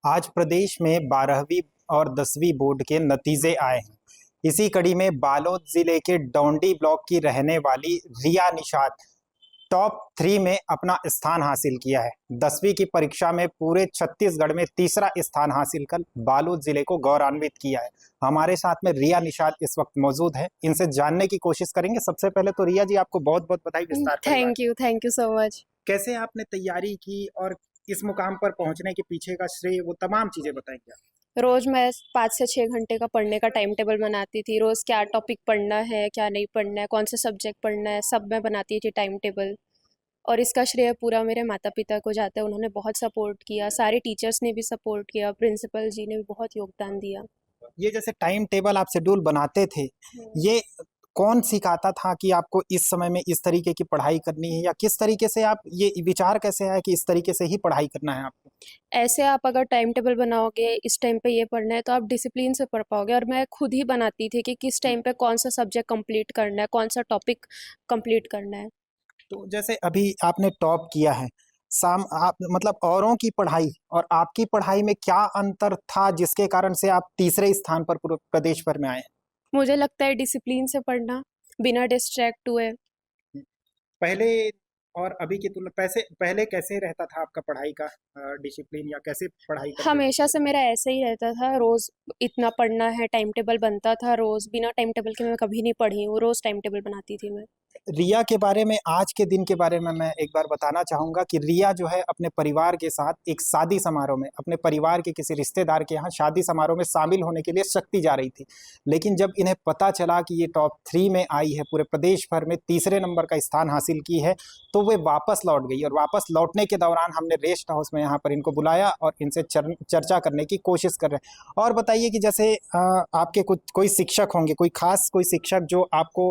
आज प्रदेश में 12वीं और 10वीं बोर्ड के नतीजे आए हैं। इसी कड़ी में बालोद जिले के डौंडी ब्लॉक की रहने वाली रिया निषाद टॉप 3 में अपना स्थान हासिल किया है। 10वीं की परीक्षा में पूरे छत्तीसगढ़ में तीसरा स्थान हासिल कर बालोद जिले को गौरवान्वित किया है। हमारे साथ में रिया निषाद इस वक्त मौजूद है, इनसे जानने की कोशिश करेंगे। सबसे पहले तो रिया जी, आपको बहुत बहुत बधाई। विस्तार थैंक यू सो मच। कैसे आपने तैयारी की और इस मुकाम पर पहुंचने के पीछे का श्रेय, वो तमाम चीजें बताएंगे आप। रोज मैं 5 से 6 घंटे का पढ़ने का टाइम टेबल बनाती थी। रोज क्या टॉपिक पढ़ना है, क्या नहीं पढ़ना है, कौन सा सब्जेक्ट पढ़ना है, सब मैं बनाती थी टाइम टेबल। और इसका श्रेय पूरा मेरे माता पिता को जाता है। उन्होंने बहुत सपोर्ट किया, सारे टीचर्स ने भी सपोर्ट किया, प्रिंसिपल जी ने भी बहुत योगदान दिया। ये जैसे टाइम टेबल आप शेड्यूल बनाते थे, ये कौन सिखाता था कि आपको इस समय में इस तरीके की पढ़ाई करनी है, या किस तरीके से आप, ये विचार कैसे आया कि इस तरीके से ही पढ़ाई करना है आपको? ऐसे आप अगर टाइम टेबल बनाओगे, इस टाइम पे ये पढ़ना है, तो आप डिसिप्लिन से पढ़ पाओगे। और मैं खुद ही बनाती थी कि किस टाइम पे कौन सा सब्जेक्ट कंप्लीट करना है, कौन सा टॉपिक कंप्लीट करना है। तो जैसे अभी आपने टॉप किया है, साम आप मतलब औरों की पढ़ाई और आपकी पढ़ाई में क्या अंतर था जिसके कारण से आप तीसरे स्थान पर पूरे प्रदेश भर में आए? मुझे लगता है डिसिप्लिन से पढ़ना, बिना डिस्ट्रैक्ट हुए। पहले और अभी की तुलना, पैसे पहले कैसे रहता था आपका पढ़ाई का डिसिप्लिन, या कैसे पढ़ाई करते थे? हमेशा से मेरा ऐसे ही रहता था, रोज इतना पढ़ना है, टाइम टेबल बनता था रोज। बिना टाइम टेबल के मैं कभी नहीं पढ़ी हूँ, रोज टाइम टेबल बनाती थी मैं। रिया के बारे में, आज के दिन के बारे में मैं एक बार बताना चाहूँगा कि रिया जो है अपने परिवार के साथ एक शादी समारोह में, अपने परिवार के किसी रिश्तेदार के यहाँ शादी समारोह में शामिल होने के लिए शक्ति जा रही थी। लेकिन जब इन्हें पता चला कि ये टॉप 3 में आई है, पूरे प्रदेश भर में तीसरे नंबर का स्थान हासिल की है, तो वे वापस लौट गई। और वापस लौटने के दौरान हमने रेस्ट हाउस में यहाँ पर इनको बुलाया और इनसे चर्चा करने की कोशिश कर रहे हैं। और बताइए कि जैसे आपके कुछ कोई शिक्षक होंगे, कोई खास कोई शिक्षक जो आपको,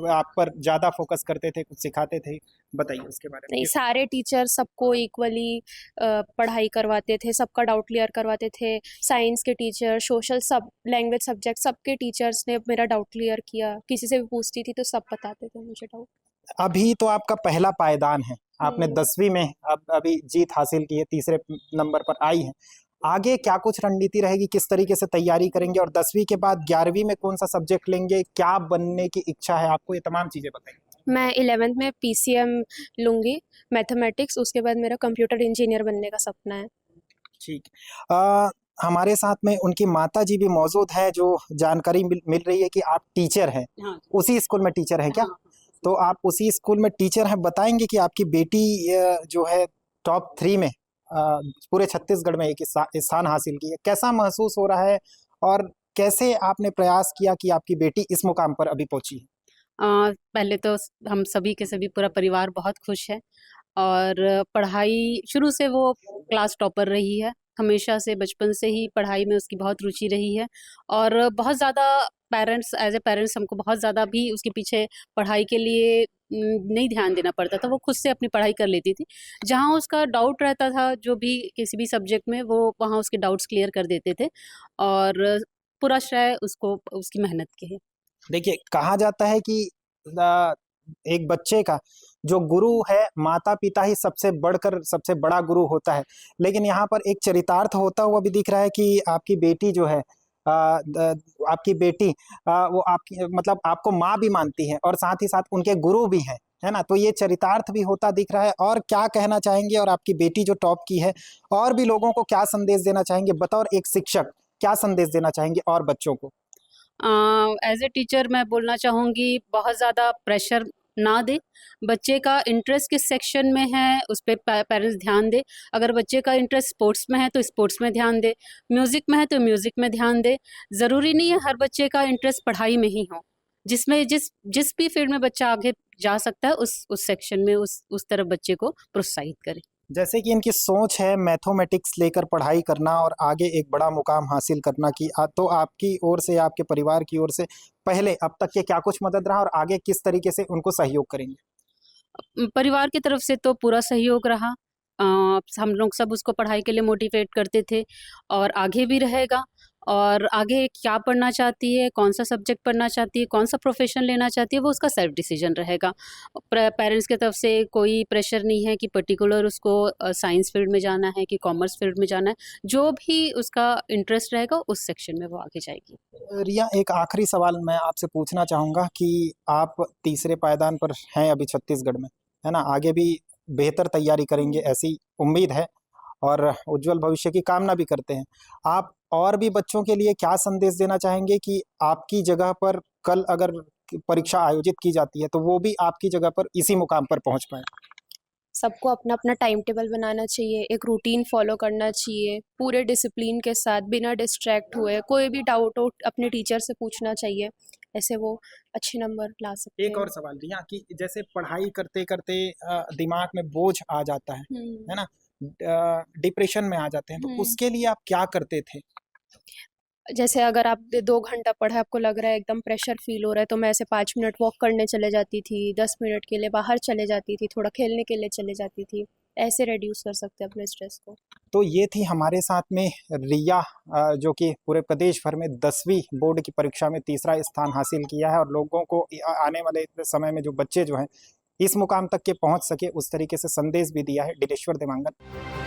आप पर ज़्यादा फोकस करते थे, कुछ सिखाते थे, बताइए उसके बारे में। नहीं, सारे टीचर सबको इक्वली पढ़ाई करवाते थे, सबका डाउट क्लियर करवाते थे। साइंस के टीचर, सोशल, सब लैंग्वेज सब्जेक्ट, सबके टीचर्स ने मेरा डाउट क्लियर किया। किसी से भी पूछती थी तो सब बताते थे मुझे डाउट। अभी तो आपका पहला पायदान है, आपने 10वीं में अब अभी जीत हासिल की है, तीसरे नंबर पर आई है। आगे क्या कुछ रणनीति रहेगी, किस तरीके से तैयारी करेंगे, और 10वीं के बाद 11वीं में कौन सा सब्जेक्ट लेंगे, क्या बनने की इच्छा है आपको, ये तमाम चीजें बताइए। मैं 11वीं में पीसीएम लूँगी, मैथमेटिक्स। उसके बाद मेरा कंप्यूटर इंजीनियर बनने का सपना है। ठीक। हमारे साथ में उनकी माता जी भी मौजूद है, जो जानकारी मिल रही है कि आप टीचर हैं। हाँ। उसी स्कूल में टीचर हैं क्या? हाँ। तो आप उसी स्कूल में टीचर हैं, बताएंगे कि आपकी बेटी जो है टॉप 3 में पूरे छत्तीसगढ़ में एक स्थान हासिल की है, कैसा महसूस हो रहा है, और कैसे आपने प्रयास किया कि आपकी बेटी इस मुकाम पर अभी पहुंची है? पहले तो हम सभी के सभी पूरा परिवार बहुत खुश है। और पढ़ाई शुरू से वो क्लास टॉपर रही है। हमेशा से बचपन से ही पढ़ाई में उसकी बहुत रुचि रही है। और बहुत ज़्यादा पेरेंट्स, एज ए पेरेंट्स, हमको बहुत ज़्यादा भी उसके पीछे पढ़ाई के लिए नहीं ध्यान देना पड़ता था। वो खुद से अपनी पढ़ाई कर लेती थी। जहाँ उसका डाउट रहता था, जो भी किसी भी सब्जेक्ट में, वो वहाँ उसके डाउट्स क्लियर कर देते थे। और पूरा श्रेय उसको, उसकी मेहनत के है। देखिए, कहा जाता है कि एक बच्चे का जो गुरु है, माता पिता ही सबसे बढ़कर सबसे बड़ा गुरु होता है। लेकिन यहाँ पर एक चरितार्थ होता हुआ भी दिख रहा है कि आपकी बेटी जो है, आपकी बेटी वो आपकी, मतलब आपको माँ भी मानती है और साथ ही साथ उनके गुरु भी हैं, है ना? तो ये चरितार्थ भी होता दिख रहा है। और क्या कहना चाहेंगे, और आपकी बेटी जो टॉप की है, और भी लोगों को क्या संदेश देना चाहेंगे, बतौर एक शिक्षक क्या संदेश देना चाहेंगे और बच्चों को? एज ए टीचर मैं बोलना चाहूँगी, बहुत ज़्यादा प्रेशर ना दे। बच्चे का इंटरेस्ट किस सेक्शन में है, उस पे पेरेंट्स ध्यान दे। अगर बच्चे का इंटरेस्ट स्पोर्ट्स में है तो स्पोर्ट्स में ध्यान दे, म्यूज़िक में है तो म्यूज़िक में ध्यान दे। ज़रूरी नहीं है हर बच्चे का इंटरेस्ट पढ़ाई में ही हो। जिसमें जिस जिस भी फील्ड में बच्चा आगे जा सकता है, उस सेक्शन में उस तरफ बच्चे को प्रोत्साहित करें। जैसे कि इनकी सोच है मैथमेटिक्स लेकर पढ़ाई करना और आगे एक बड़ा मुकाम हासिल करना की, तो आपकी ओर से, आपके परिवार की ओर से पहले अब तक के क्या कुछ मदद रहा, और आगे किस तरीके से उनको सहयोग करेंगे? परिवार की तरफ से तो पूरा सहयोग रहा। हम लोग सब उसको पढ़ाई के लिए मोटिवेट करते थे और आगे भी रहेगा। और आगे क्या पढ़ना चाहती है, कौन सा सब्जेक्ट पढ़ना चाहती है, कौन सा प्रोफेशन लेना चाहती है, वो उसका सेल्फ डिसीजन रहेगा। पेरेंट्स की तरफ से कोई प्रेशर नहीं है कि पर्टिकुलर उसको साइंस फील्ड में जाना है कि कॉमर्स फील्ड में जाना है। जो भी उसका इंटरेस्ट रहेगा उस सेक्शन में वो आगे जाएगी। रिया, एक आखिरी सवाल मैं आपसे पूछना चाहूँगा कि आप तीसरे पायदान पर हैं अभी छत्तीसगढ़ में, है ना? आगे भी बेहतर तैयारी करेंगे ऐसी उम्मीद है और उज्जवल भविष्य की कामना भी करते हैं। आप और भी बच्चों के लिए क्या संदेश देना चाहेंगे कि आपकी जगह पर कल अगर परीक्षा आयोजित की जाती है तो वो भी आपकी जगह पर इसी मुकाम पर पहुंच पाए? सबको अपना अपना टाइम टेबल बनाना चाहिए, एक रूटीन फॉलो करना चाहिए, पूरे डिसिप्लिन के साथ बिना डिस्ट्रैक्ट हुए। कोई भी डाउट हो अपने टीचर से पूछना चाहिए, ऐसे वो अच्छे नंबर ला सकते एक हैं। और सवाल रिया कि जैसे पढ़ाई करते करते दिमाग में बोझ आ जाता है ना? डिप्रेशन में आ जाते हैं, तो हम्म। उसके लिए आप क्या करते थे? जैसे अगर आप 2 घंटा पढ़े, आपको लग रहा है एकदम प्रेशर फील हो रहा है, तो मैं ऐसे 5 मिनट वॉक करने चले जाती थी, 10 मिनट के लिए बाहर चले जाती थी, थोड़ा खेलने के लिए चले जाती थी। ऐसे रिड्यूस कर सकते हैं अपने स्ट्रेस को। तो ये थी हमारे साथ में रिया, जो कि पूरे प्रदेश भर में 10वीं बोर्ड की परीक्षा में तीसरा स्थान हासिल किया है और लोगों को आने वाले समय में जो बच्चे जो हैं इस मुकाम तक के पहुंच सके उस तरीके से संदेश भी दिया है। दिलेश्वर देवांगन।